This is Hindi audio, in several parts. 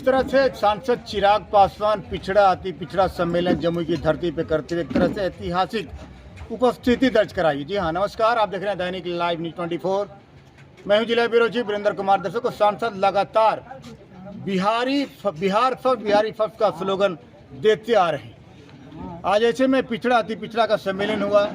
जिस तरह से सांसद चिराग पासवान पिछड़ा अति पिछड़ा सम्मेलन जमुई की धरती पर करते हुए एक तरह से ऐतिहासिक उपस्थिति दर्ज कराई। जी हाँ, नमस्कार, आप देख रहे हैं दैनिक लाइव न्यूज 24। मैं हूं जिला ब्यूरो चीफ वीरेंद्र कुमार। दर्शकों, सांसद लगातार बिहार फर्स्ट का स्लोगन देते आ रहे हैं। आज ऐसे में पिछड़ा अति पिछड़ा का सम्मेलन हुआ।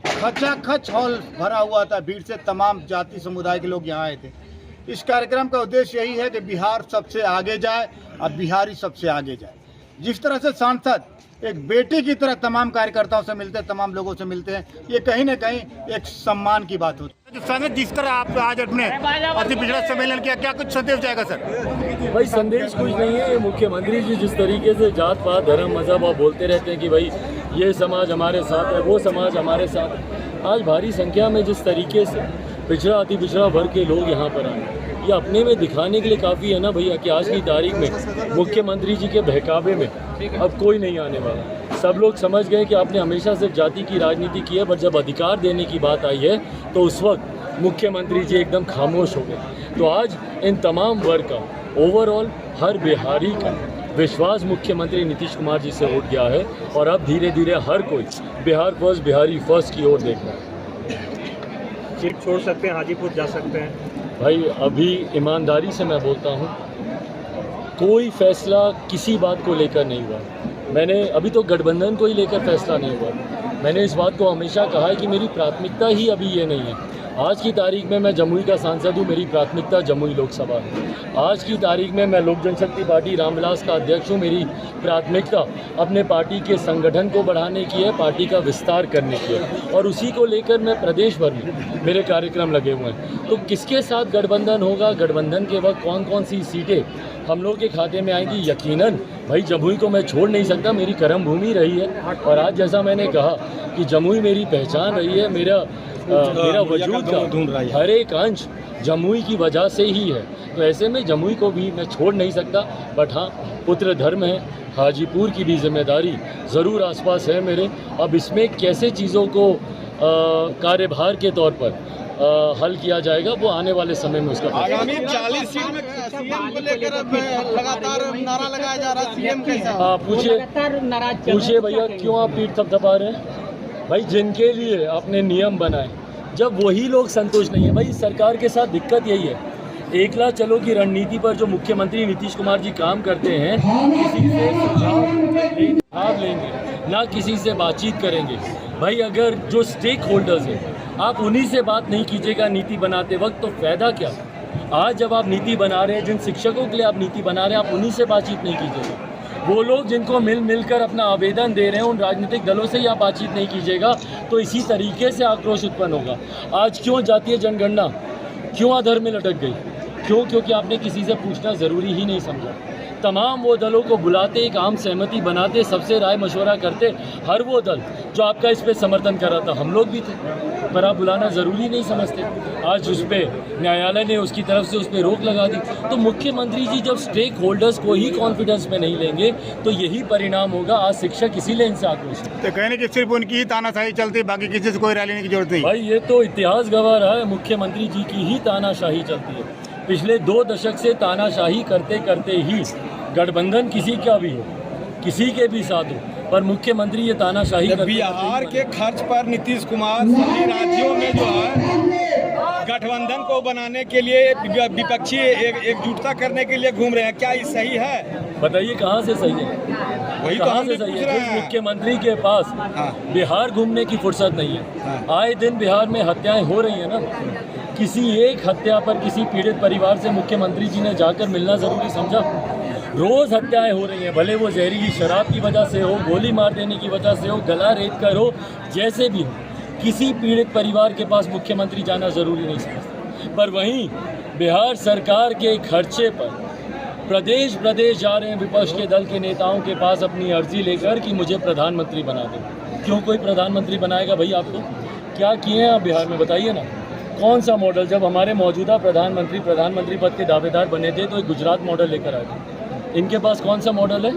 खचाखच हॉल भरा हुआ था भीड़ से। तमाम जाति समुदाय के लोग यहाँ आए थे। इस कार्यक्रम का उद्देश्य यही है कि बिहार सबसे आगे जाए और बिहारी सबसे आगे जाए। जिस तरह से सांसद एक बेटे की तरह तमाम कार्यकर्ताओं से मिलते हैं, तमाम लोगों से मिलते हैं, ये कहीं ना कहीं एक सम्मान की बात होती है। सांसद, जिस तरह आप आज अपने अति पिछड़ा सम्मेलन किया, क्या कुछ संदेश जाएगा सर? भाई संदेश कुछ नहीं है। मुख्यमंत्री जी जिस तरीके से जात पात धर्म मजहब और बोलते रहते हैं कि भाई ये समाज हमारे साथ है, वो समाज हमारे साथ है, आज भारी संख्या में जिस तरीके से पिछड़ा अति पिछड़ा वर्ग के लोग यहाँ पर आए, ये अपने में दिखाने के लिए काफ़ी है ना भैया कि आज की तारीख में मुख्यमंत्री जी के बहकावे में अब कोई नहीं आने वाला। सब लोग समझ गए कि आपने हमेशा सिर्फ जाति की राजनीति की है, पर जब अधिकार देने की बात आई है तो उस वक्त मुख्यमंत्री जी एकदम खामोश हो गए। तो आज इन तमाम वर्ग का, ओवरऑल हर बिहारी का विश्वास मुख्यमंत्री नीतीश कुमार जी से उठ गया है और अब धीरे धीरे हर कोई बिहार फर्स्ट, बिहारी फर्स्ट की ओर देख रहा है। सीट छोड़ सकते हैं, हाजीपुर जा सकते हैं। भाई अभी ईमानदारी से मैं बोलता हूँ, कोई फैसला किसी बात को लेकर नहीं हुआ। मैंने अभी तो गठबंधन को ही लेकर फैसला नहीं हुआ। मैंने इस बात को हमेशा कहा है कि मेरी प्राथमिकता ही अभी ये नहीं है। आज की तारीख में मैं जमुई का सांसद हूँ, मेरी प्राथमिकता जमुई लोकसभा है। आज की तारीख में मैं लोक जनशक्ति पार्टी रामविलास का अध्यक्ष हूँ, मेरी प्राथमिकता अपने पार्टी के संगठन को बढ़ाने की है, पार्टी का विस्तार करने की है, और उसी को लेकर मैं प्रदेश भर में मेरे कार्यक्रम लगे हुए हैं। तो किसके साथ गठबंधन होगा, गठबंधन के वक्त कौन कौन सी सीटें हम लोग के खाते में आएंगी, यकीनन भाई जमुई को मैं छोड़ नहीं सकता। मेरी कर्म भूमि रही है और आज जैसा मैंने कहा कि जमुई मेरी पहचान रही है, मेरा वजूद का हर एक अंश जमुई की वजह से ही है। तो ऐसे में जमुई को भी मैं छोड़ नहीं सकता। बट हाँ, पुत्र धर्म है, हाजीपुर की भी जिम्मेदारी ज़रूर आसपास है मेरे। अब इसमें कैसे चीज़ों को कार्यभार के तौर पर हल किया जाएगा, वो आने वाले समय में उसका आगामी 40 सीट में सीएम को लेकर लगातार नारा लगाया जा रहा है। सीएम कैसा? हाँ, पूछिए भैया, क्यों आप पीठ थपथपा रहे हैं? भाई जिनके लिए आपने नियम बनाए, जब वही लोग संतुष्ट नहीं है, भाई सरकार के साथ दिक्कत यही है। एकला चलो की रणनीति पर जो मुख्यमंत्री नीतीश कुमार जी काम करते हैं, किसी से सुझाव लेंगे ना, किसी से बातचीत करेंगे। भाई अगर जो स्टेक होल्डर्स हैं, आप उन्हीं से बात नहीं कीजिएगा नीति बनाते वक्त, तो फ़ायदा क्या? आज जब आप नीति बना रहे हैं, जिन शिक्षकों के लिए आप नीति बना रहे हैं, आप उन्हीं से बातचीत नहीं कीजिएगा। वो लोग जिनको मिलकर अपना आवेदन दे रहे हैं, उन राजनीतिक दलों से ही आप बातचीत नहीं कीजिएगा, तो इसी तरीके से आक्रोश उत्पन्न होगा। आज क्यों जातीय जनगणना क्यों अधर में लटक गई? क्यों? क्योंकि आपने किसी से पूछना ज़रूरी ही नहीं समझा। तमाम वो दलों को बुलाते, एक आम सहमति बनाते, सबसे राय मशवरा करते। हर वो दल जो आपका इस पर समर्थन कर रहा था, हम लोग भी थे, पर आप बुलाना ज़रूरी नहीं समझते। आज उस पर न्यायालय ने उसकी तरफ से उस पर रोक लगा दी। तो मुख्यमंत्री जी जब स्टेक होल्डर्स को ही कॉन्फिडेंस में नहीं लेंगे, तो यही परिणाम होगा। आज शिक्षक इसीलिए इनसे आक्रोश है। तो कहने कि सिर्फ उनकी ही तानाशाही चलती, बाकी किसी से कोई राय लेने की जरूरत नहीं। भाई ये तो इतिहास गवाह रहा है, मुख्यमंत्री जी की ही तानाशाही चलती है। पिछले 2 दशक से तानाशाही करते करते ही गठबंधन किसी का भी हो, किसी के भी साथ हो, पर मुख्यमंत्री ये तानाशाही बिहार के खर्च पर नीतीश कुमार सभी राज्यों में जो है गठबंधन को बनाने के लिए विपक्षी एकजुटता करने के लिए घूम रहे हैं। क्या ये सही है? बताइए कहाँ से सही है? वही कहाँ से सही है? मुख्यमंत्री के पास बिहार घूमने की फुर्सत नहीं है। आए दिन बिहार में हत्याएं हो रही हैं ना। किसी एक हत्या पर किसी पीड़ित परिवार से मुख्यमंत्री जी ने जाकर मिलना ज़रूरी समझा? रोज़ हत्याएं हो रही हैं, भले वो जहरीली शराब की वजह से हो, गोली मार देने की वजह से हो, गला रेत कर हो, जैसे भी हो, किसी पीड़ित परिवार के पास मुख्यमंत्री जाना ज़रूरी नहीं समझता। पर वहीं बिहार सरकार के खर्चे पर प्रदेश प्रदेश जा रहे हैं विपक्ष के दल के नेताओं के पास अपनी अर्जी लेकर कि मुझे प्रधानमंत्री बना दो। क्यों कोई प्रधानमंत्री बनाएगा भाई आपको? क्या किए हैं आप बिहार में, बताइए ना। कौन सा मॉडल? जब हमारे मौजूदा प्रधानमंत्री पद के दावेदार बने थे तो एक गुजरात मॉडल लेकर आए थे। इनके पास कौन सा मॉडल है?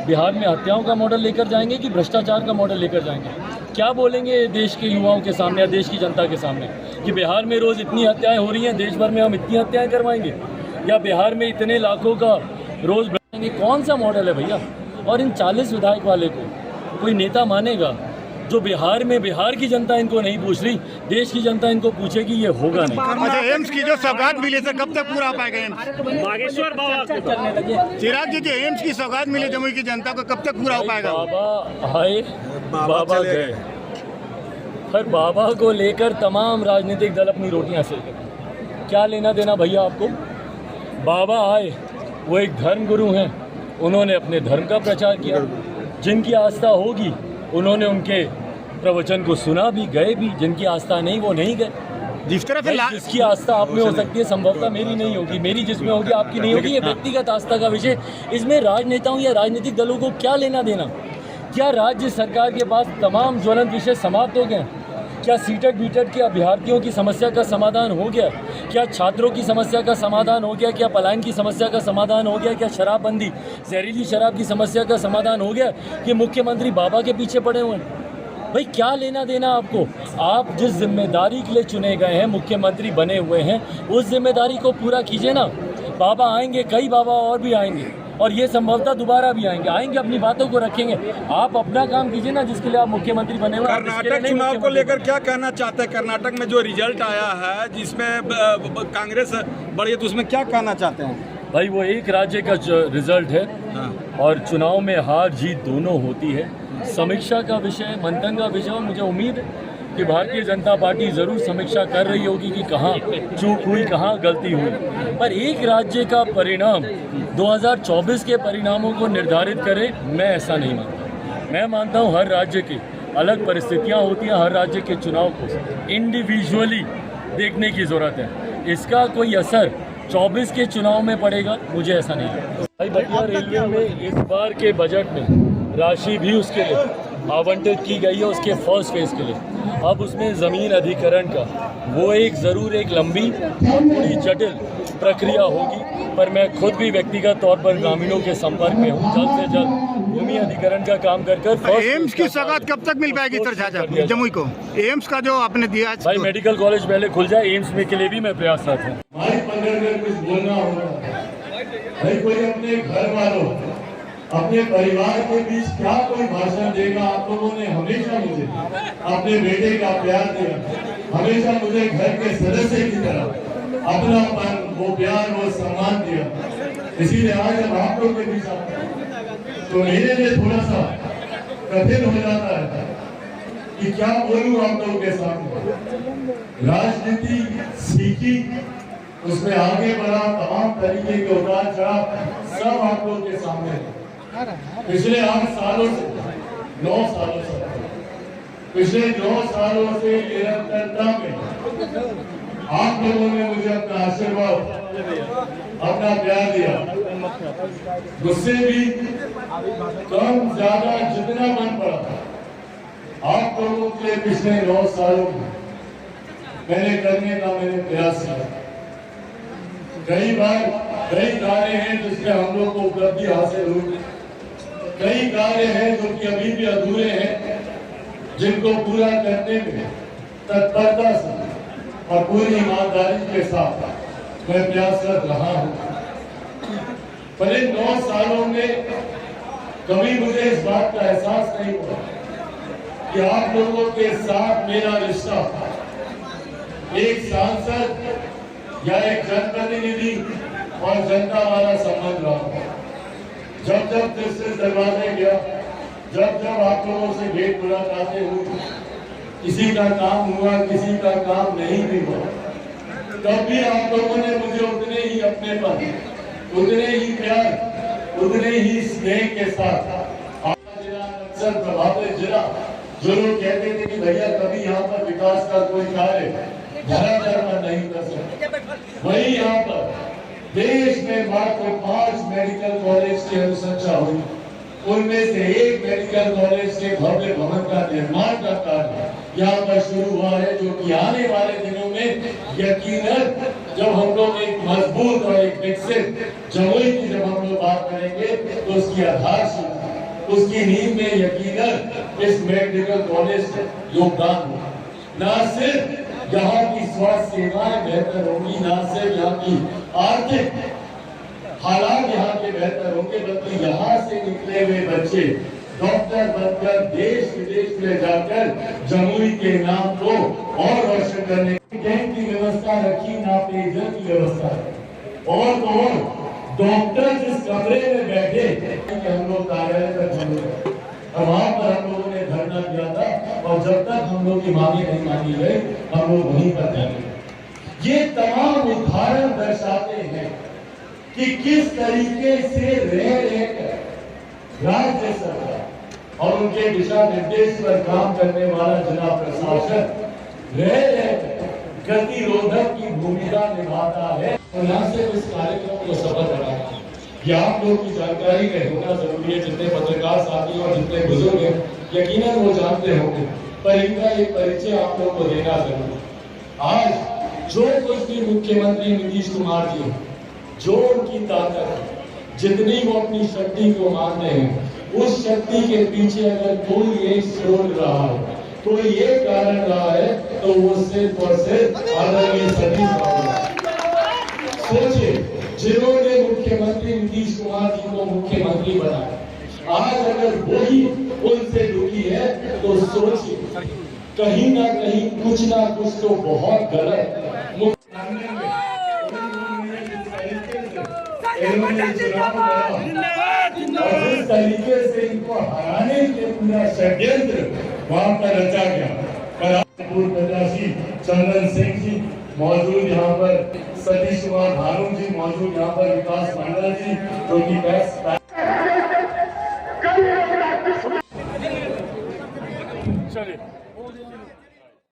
बिहार में हत्याओं का मॉडल लेकर जाएंगे कि भ्रष्टाचार का मॉडल लेकर जाएंगे? क्या बोलेंगे देश के युवाओं के सामने या देश की जनता के सामने कि बिहार में रोज़ इतनी हत्याएं हो रही हैं, देश भर में हम इतनी हत्याएं करवाएंगे? या बिहार में इतने लाखों का रोज़ ये कौन सा मॉडल है भैया? और इन 40 विधायक वाले को कोई नेता मानेगा? जो बिहार में बिहार की जनता इनको नहीं पूछ रही, देश की जनता इनको पूछेगी, ये होगा नहीं। अच्छा, एम्स की जो सौगात मिली थी कब तक पूरा हो पाएगा एम्स? बागेश्वर बाबा चलने लगे। चिराग जी, जो एम्स की सौगात मिली जमुई की जनता को कब तक पूरा हो पाएगा? बाबा आए, बाबा गए। हर बाबा को लेकर तमाम राजनीतिक दल अपनी रोटियां सेक रहे हैं। क्या लेना देना भैया आपको? बाबा आए, वो एक धर्म गुरु हैं, उन्होंने अपने धर्म का प्रचार किया। जिनकी आस्था होगी उन्होंने उनके प्रवचन को सुना भी, गए भी। जिनकी आस्था नहीं वो नहीं गए। जिस तरह से जिसकी आस्था आप में हो सकती है, संभवतः मेरी नहीं होगी, मेरी जिसमें होगी आपकी नहीं होगी। ये व्यक्तिगत आस्था का विषय। इसमें राजनेताओं या राजनीतिक दलों को क्या लेना देना? क्या राज्य सरकार के पास तमाम ज्वलंत विषय समाप्त हो गए? क्या सीटेट बीटेट के अभ्यर्थियों की समस्या का समाधान हो गया? क्या छात्रों की समस्या का समाधान हो गया? क्या पलायन की समस्या का समाधान हो गया? क्या शराबबंदी, जहरीली शराब की समस्या का समाधान हो गया? कि मुख्यमंत्री बाबा के पीछे पड़े हुए हैं? भाई क्या लेना देना आपको? आप जिस जिम्मेदारी के लिए चुने गए हैं, मुख्यमंत्री बने हुए हैं, उस जिम्मेदारी को पूरा कीजिए ना। बाबा आएंगे, कई बाबा और भी आएंगे, और ये संभवतः दोबारा भी आएंगे, अपनी बातों को रखेंगे। आप अपना काम कीजिए ना, जिसके लिए आप मुख्यमंत्री बने हुए हैं। कर्नाटक चुनाव को लेकर क्या कहना चाहते हैं? कर्नाटक में जो रिजल्ट आया है जिसमें कांग्रेस बढ़ी है, तो उसमें क्या कहना चाहते हैं? भाई वो एक राज्य का रिजल्ट है, और चुनाव में हार जीत दोनों होती है। समीक्षा का विषय, मंथन का विषय। मुझे उम्मीद है कि भारतीय जनता पार्टी ज़रूर समीक्षा कर रही होगी कि कहाँ चूक हुई, कहाँ गलती हुई। पर एक राज्य का परिणाम 2024 के परिणामों को निर्धारित करे, मैं ऐसा नहीं मानता। मैं मानता हूँ हर राज्य की अलग परिस्थितियाँ होती हैं, हर राज्य के चुनाव को इंडिविजुअली देखने की ज़रूरत है। इसका कोई असर 24 के चुनाव में पड़ेगा, मुझे ऐसा नहीं लगता। भाई बटिया रेलवे में इस बार के बजट में राशि भी उसके लिए आवंटित की गई है, उसके फर्स्ट फेज के लिए। अब उसमें ज़मीन अधिकरण का वो ज़रूर एक लंबी और थोड़ी जटिल प्रक्रिया होगी, पर मैं खुद भी व्यक्तिगत तौर पर ग्रामीणों के संपर्क में हूँ। जल्द से जल्द भूमि अधिकरण का काम कर एम्स की सौगात कब तक मिल पाएगी जमुई को? एम्स का जो आपने दिया है भाई, मेडिकल कॉलेज पहले खुल जाए, एम्स में के लिए भी मैं प्रयासरत हूँ। कुछ बोलना होगा भाई, कोई अपने घर वालों, अपने परिवार के बीच क्या कोई भाषण देगा? आप लोगों ने हमेशा मुझे अपने बेटे का प्यार दिया, हमेशा मुझे घर के सदस्य की तरह अपनापन, वो प्यार, वो सम्मान दिया। इसीलिए आज जब आप लोग के बीच आता है तो मेरे लिए थोड़ा सा कठिन हो जाता है कि क्या बोलूं आप लोगों के सामने। राजनीति सीखी, उसमें आगे बढ़ा, तमाम तरीके के उतार चढ़ाव सब आप लोगों के सामने है। पिछले 8 सालों से 9 सालों से पिछले 9 सालों से निरंतरता में आप लोगों ने मुझे अपना आशीर्वाद, अपना प्यार दिया। मुझसे भी कम ज्यादा जितना मन पड़ा आप लोगों के पिछले 9 सालों में मैंने करने का मैंने प्रयास किया। कई बार कई कार्य हैं जिसमें हम लोग को उपलब्धि हासिल हुई, कई कार्य हैं जो कि अभी भी अधूरे हैं, जिनको पूरा करने में तत्परता से और पूरी ईमानदारी के साथ मैं प्रयासरत रहा हूँ। पर इन 9 सालों में कभी मुझे इस बात का एहसास नहीं हुआ कि आप लोगों के साथ मेरा रिश्ता एक सांसद या एक जनप्रतिनिधि और जनता वाला संबंध रहा। जब जब जस्टिस दरवाजे गया, जब जब आप लोगों से भेंट मुलाकातें हुई, किसी का काम हुआ, किसी का काम नहीं भी हुआ, तब भी आप लोगों ने मुझे उतने ही अपनेपन, उतने ही प्यार, उतने ही स्नेह के साथ अक्सर प्रभावित जिला जो लोग कहते थे कि भैया कभी यहाँ पर विकास का कोई कार्य धरातल पर नहीं कर सकते, वही यहाँ पर देश में मात्र 5 मेडिकल कॉलेज की अनुशंसा हुई। उनमें से एक मेडिकल कॉलेज के भव्य भवन का निर्माण का कार्य यहाँ पर शुरू हुआ है, जो कि आने वाले दिनों में यकीनन जब हम लोग एक मजबूत और एक विकसित जमुई की जब हम लोग बात करेंगे तो उसकी आधारशिला, उसकी नींव में यकीनन इस मेडिकल कॉलेज का योगदान होगा। न सिर्फ यहाँ की स्वास्थ्य सेवाएं बेहतर होंगी, न सिर्फ यहाँ की आर्थिक हालात यहाँ के बेहतर होंगे, बल्कि यहाँ से निकले हुए बच्चे डॉक्टर बनकर देश विदेश में जाकर जमुई के नाम को और रोशन करने कैंप की व्यवस्था रखी, ना पेयजल की व्यवस्था और डॉक्टर जिस कमरे में बैठे कि हम लोग कार्यालय तक हम लोग और वहां पर हम लोगों ने धरना दिया था, और जब तक हम लोग की मांगे नहीं मानी गई हम लोग वहीं पर थे। ये तमाम उदाहरण दर्शाते हैं कि किस तरीके से रह राज्य सरकार और उनके दिशा निर्देश पर काम करने वाला जिला प्रशासन रह गतिरोधक की भूमिका निभाता है। और यहाँ से इस कार्यक्रम को सफल बनाना ये आप लोग की जानकारी में होना जरूरी है। जितने पत्रकार साथी और जितने बुजुर्ग हैं यकीनन वो जानते होंगे, पर इनका एक परिचय आप लोग को देना जरूरी है। आज जो कुछ भी मुख्यमंत्री नीतीश कुमार जी जो उनकी ताकत है, जितनी वो अपनी शक्ति को मानते हैं, उस शक्ति के पीछे अगर कोई ये सोच रहा है, कोई ये कारण रहा है, तो वो सिर्फ और सिर्फ आदरणीय सतीश बाबू। सोचिए, जिन्होंने मुख्यमंत्री नीतीश कुमार जी को मुख्यमंत्री बनाया, आज अगर वही उनसे दुखी है तो सोचिए कहीं ना कहीं कुछ ना कुछ तो बहुत गलत और जिस तरीके से इनको हराने के पूरा षड्यंत्र वहां पर रचा गया। पर पूर्व प्रत्याशी चंदन सिंह जी मौजूद, यहाँ पर सतीश कुमार भानु जी मौजूद, यहाँ पर विकास मंडल जी जो कि